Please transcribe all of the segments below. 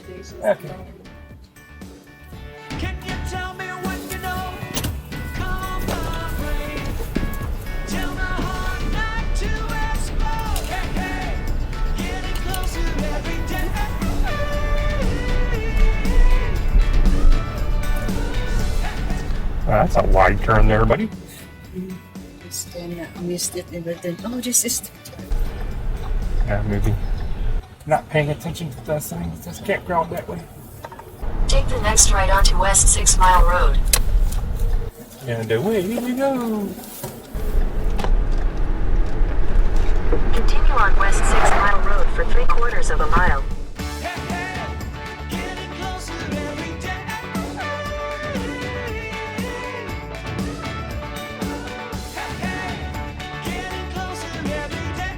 Okay. Can you tell me what you know? Calm my brain. Tell my heart not to explode. Hey, hey, getting closer every day. That's a wide turn there, buddy. Just missed it and then, oh, this is Yeah, maybe not paying attention to the sign that says campground that way. Take the next right onto West 6 Mile Road. And away we go. Continue on West 6 Mile Road for 3/4 of a mile. Getting closer every day. Getting closer every day.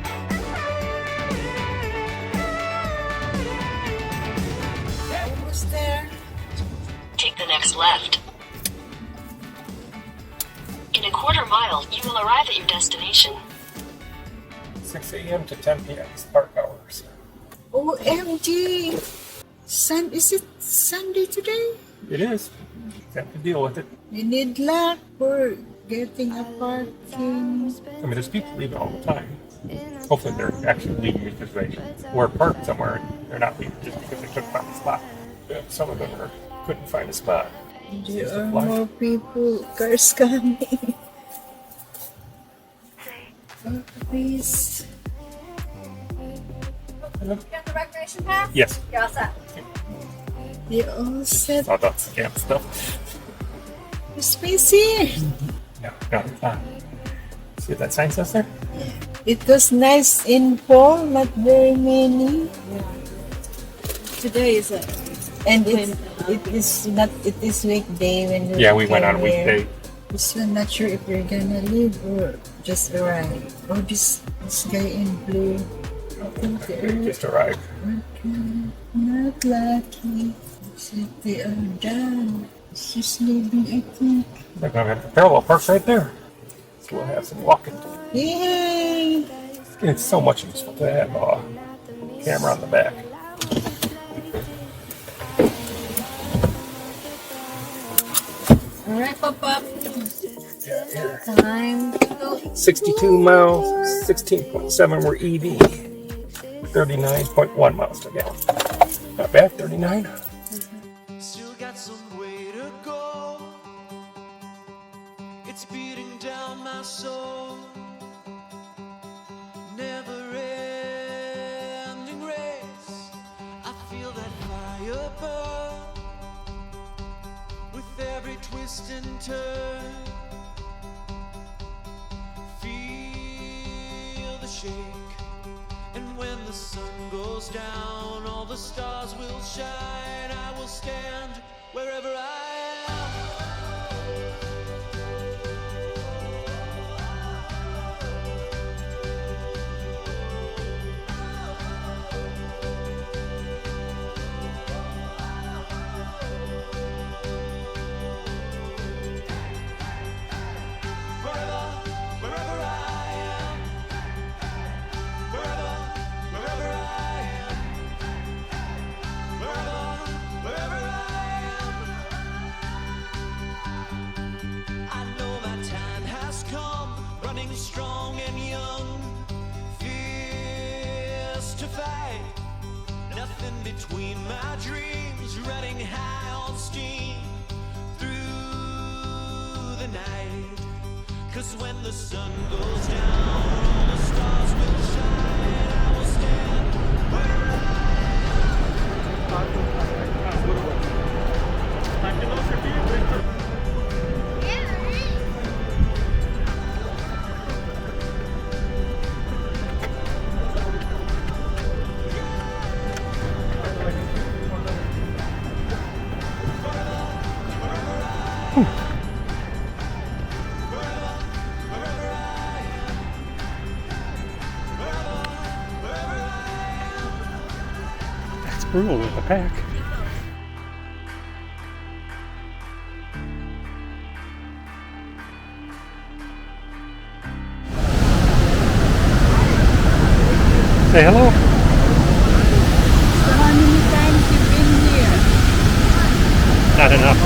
almost there. Take the next left. In a 1/4 mile, you will arrive at your destination. 6 a.m. to 10 p.m. is park hours. OMG! Is it Sunday today? It is. You have to deal with it. We need luck for getting a parking. I mean, there's people leaving all the time. Hopefully they're actually leaving because they were parked somewhere. They're not leaving just because they couldn't find a spot. Some of them couldn't find a spot. There are more people, cars coming. Oh, please. Hello? You got the recreation pass? Yes. You're all set. They all said Oh, that's camp stuff. the space here. No, it's not. See what that sign says there? It was nice in fall, not very many. Today is a And it is weekday when Yeah, we went on a came there. weekday. So I'm not sure if you're gonna leave or just arrive. Oh, this guy in blue. I think We they're just arrived. not lucky. Said they are done. It's just leaving, I think. They're going to have the parallel parks right there. So we'll have some walking. Yay! It's so much useful to have a camera on the back. Alright, Papa. Yeah, here. Time to go. 62 miles, 16.7 were EV, 39.1 miles per gallon. Not bad, 39. Still got some way to go. It's beating down my soul. Never ending race. I feel that fire burn with every twist and turn. Feel the shake. And when the sun goes down, all the stars will shine. I will stand wherever I am. Wherever I am. Wherever I am. Wherever I am. I know my time has come, running strong and young, fierce to fight. Nothing between my dreams, running high on steam through the night. 'Cause when the sun goes down, all the stars will shine. I will stand where I That's brutal with the pack. Say hello. So how many times you've been Not enough.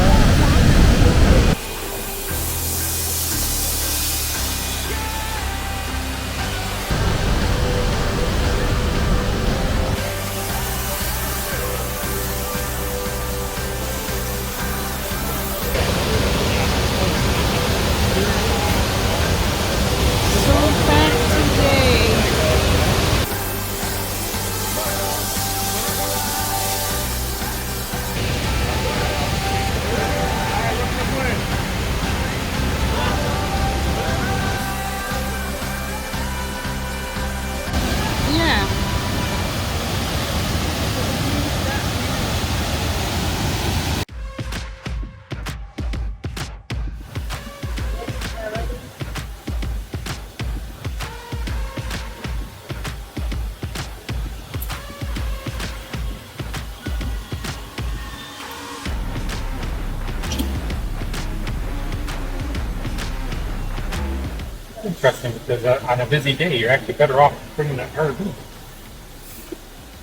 Interesting, because on a busy day, you're actually better off bringing an RV.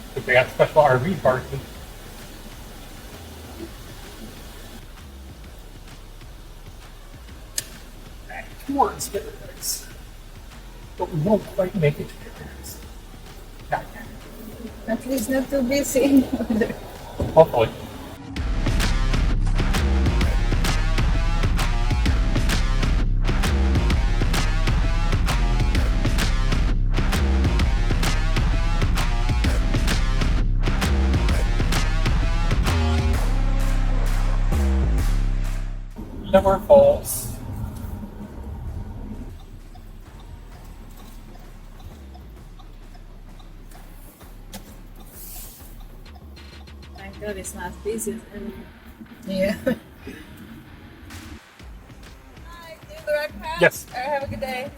Because they got special RV parking. Back towards Paradise. But we won't quite make it to Paradise. Not yet. At least not too busy. Hopefully. Tahquamenon Falls. Thank God it's not busy. Yeah. Hi, do the right path? Yes. All right, have a good day.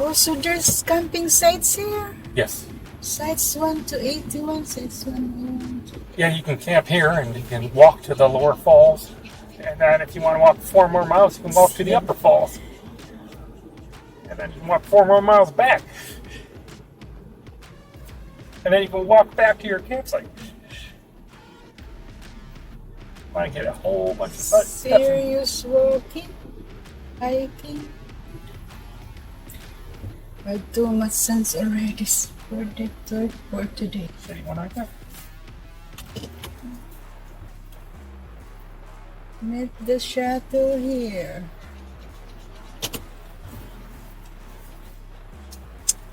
Oh, so there's camping sites here? Yes. Sites 1 to 81, sites 1. Yeah, you can camp here and you can walk to the lower falls. And then if you want to walk 4 more miles, you can walk to the upper falls. And then you can walk 4 more miles back. And then you can walk back to your campsite. Might get a whole bunch of steps. Serious walking, hiking. I too much sense already for the tour for today. City one right there. Meet the shuttle here.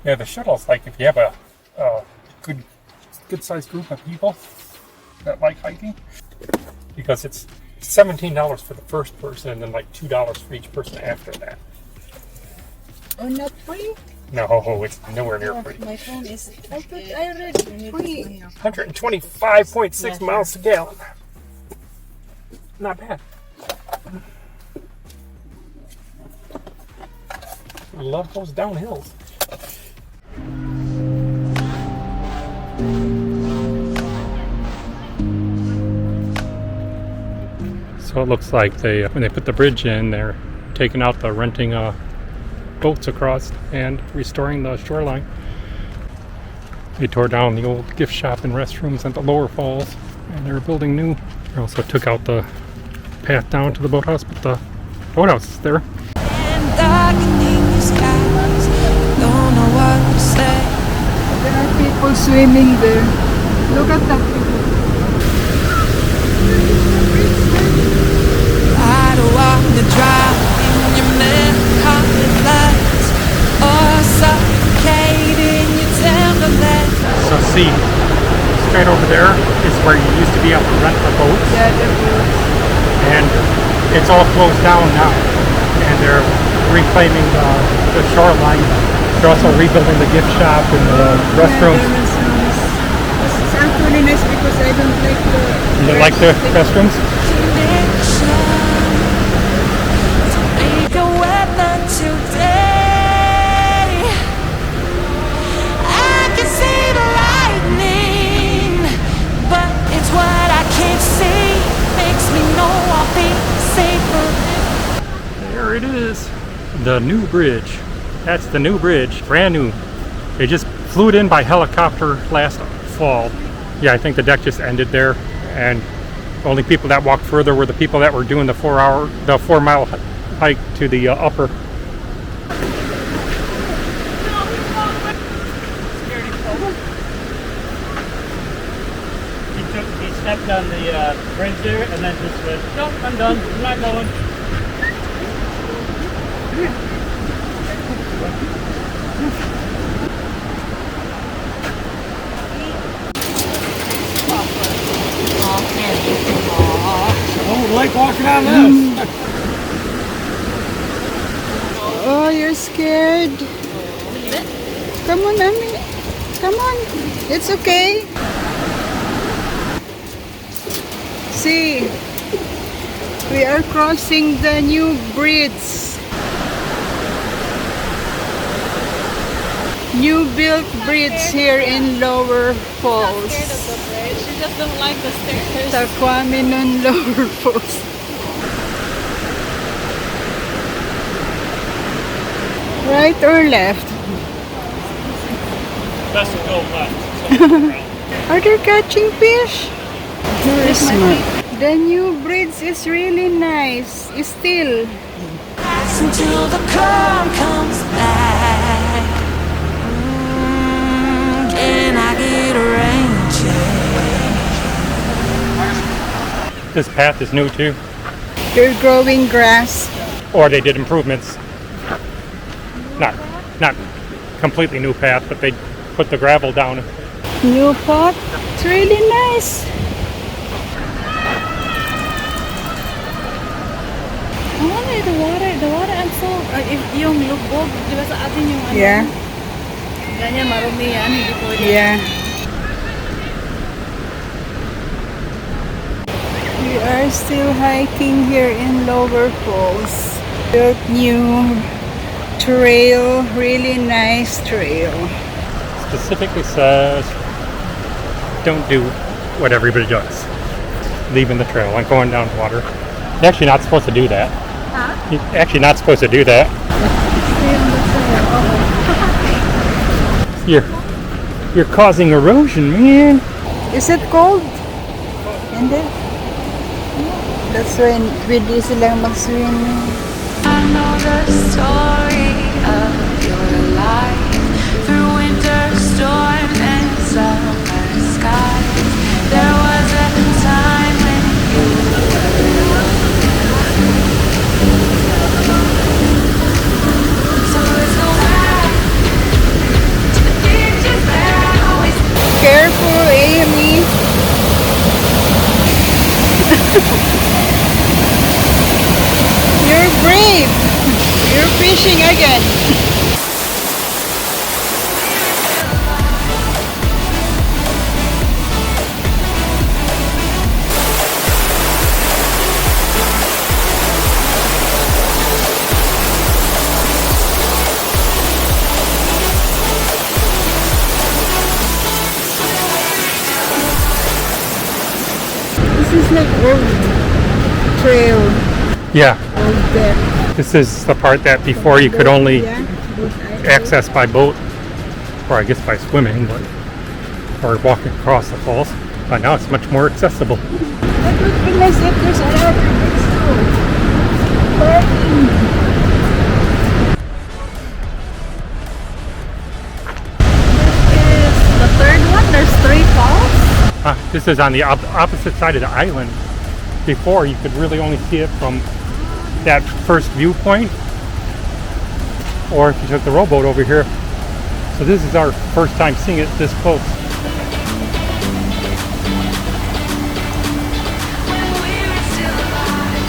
Yeah, the shuttle's like if you have a good sized group of people that like hiking, because it's $17 for the first person and then like $2 for each person after that. Oh, not free? No, it's nowhere near free. My phone is. I thought I read free. 125.6 miles a gallon. Not bad. I love those downhills. So it looks like when they put the bridge in, they're taking out the renting boats across and restoring the shoreline. They tore down the old gift shop and restrooms at the lower falls, and they're building new. They also took out the path down to the boathouse, but the boathouse is there. And darkening the skies, don't know what to say. There are people swimming there. Look at that people. I don't want to drown in your melancholy lights or suffocate in your tenderness. So see, straight over there is where you used to be able to rent the boats. Yeah, the boats. And it's all closed down now, and they're reclaiming the shoreline. They're also rebuilding the gift shop and the restrooms. This is actually nice because I don't like the. You don't like the restrooms? Make a weather today. I can see the lightning, but it's what I can't see. Makes me know I'll be safer. There it is. The new bridge. That's the new bridge. Brand new. They just flew it in by helicopter last fall. Yeah, I think the deck just ended there, and the only people that walked further were the people that were doing the 4 mile hike to the upper. He stepped on the bridge there and then just went, nope, I'm done. I'm not going. I don't like walking on this. Oh, you're scared. Come on, Mommy. Come on. It's okay. See, we are crossing the new bridge. New built bridge here in Lower Falls. Scared of the bridge. She just don't like the stairs. Tahquamenon Lower Falls. Right or left? Best to go left. Are they catching fish? Very smart. The new bridge is really nice. Still. Until the calm comes back. Can I get a rain check? This path is new too, They're growing grass. or they did improvements. Not completely new path, but they put the gravel down. New pot. It's really nice. The water I'm so, if yung lubog, di ba sa atin yung ano? Yeah. Ganyan, marumi yan, hindi pwede. Yeah. We are still hiking here in Lower Falls. Built new trail, really nice trail. Specifically says don't do what everybody does, leaving the trail and going down the water. You're actually not supposed to do that. You're actually not supposed to do that. You're causing erosion, man. Is it cold? Hindi. That's when pwede silang mag-swimming. I know the story of your life through winter storms and summer skies. There was a time when you were so let's go back to the pictures that I always Careful, Amy. You're brave. You're fishing again. This is like old trail, Yeah, old deck. this is the part that before you could only Yeah. access by boat, or I guess by swimming, but or walking across the falls. But now it's much more accessible. I don't realize that there's a lot of parking. This is the third one. There's 3 falls. This is on the opposite side of the island. Before, you could really only see it from that first viewpoint, or if you took the rowboat over here. So this is our first time seeing it this close. when we were still alive.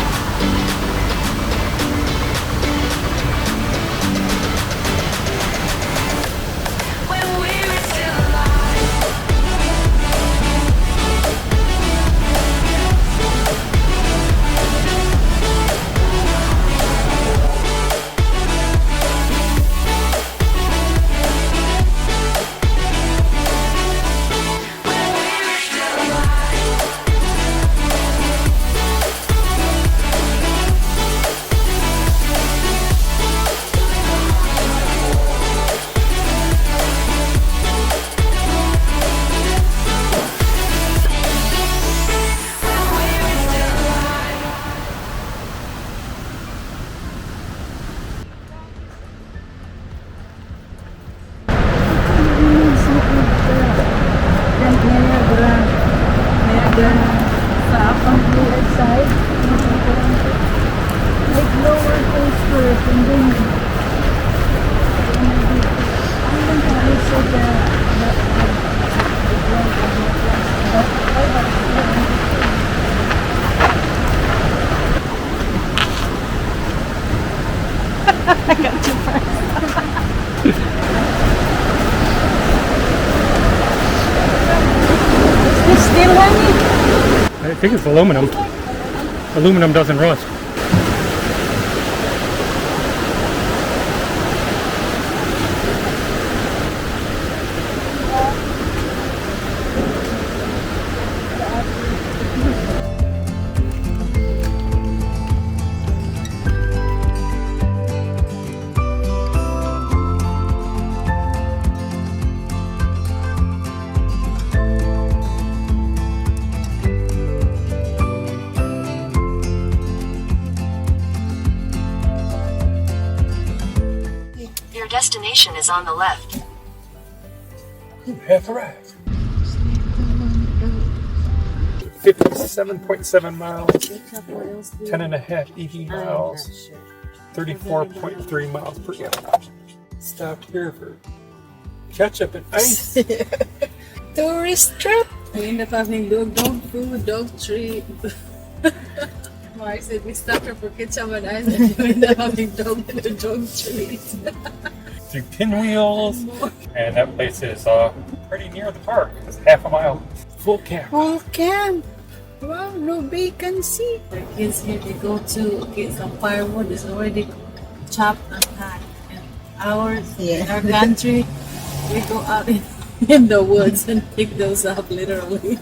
When we were still alive. I got you first. Is this still hanging? I think it's aluminum. Aluminum doesn't rust. Your destination is on the left. Half arrived. 57.7 miles, 10 and a half EV miles, 34.3 miles per gallon. Stop here for ketchup and ice. Tourist trip. We end up having dog food, dog treat. I said we stopped her for ketchup and ice and we end up having dog food, dog treat. Through pinwheels, and that place is pretty near the park. It's half a mile. Full camp. Whole camp. Wow, no vacancy. The kids here, they go to get some firewood. It's already chopped and packed. And ours, in our country, we go out in the woods and pick those up literally.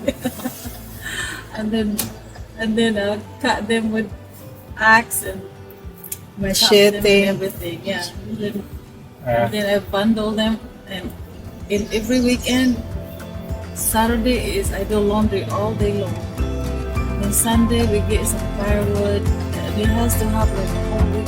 and then cut them with axe and chop them and everything. Yeah. And then I bundle them, and in every weekend, Saturday is I do laundry all day long. And then Sunday we get some firewood. It has to have like a whole week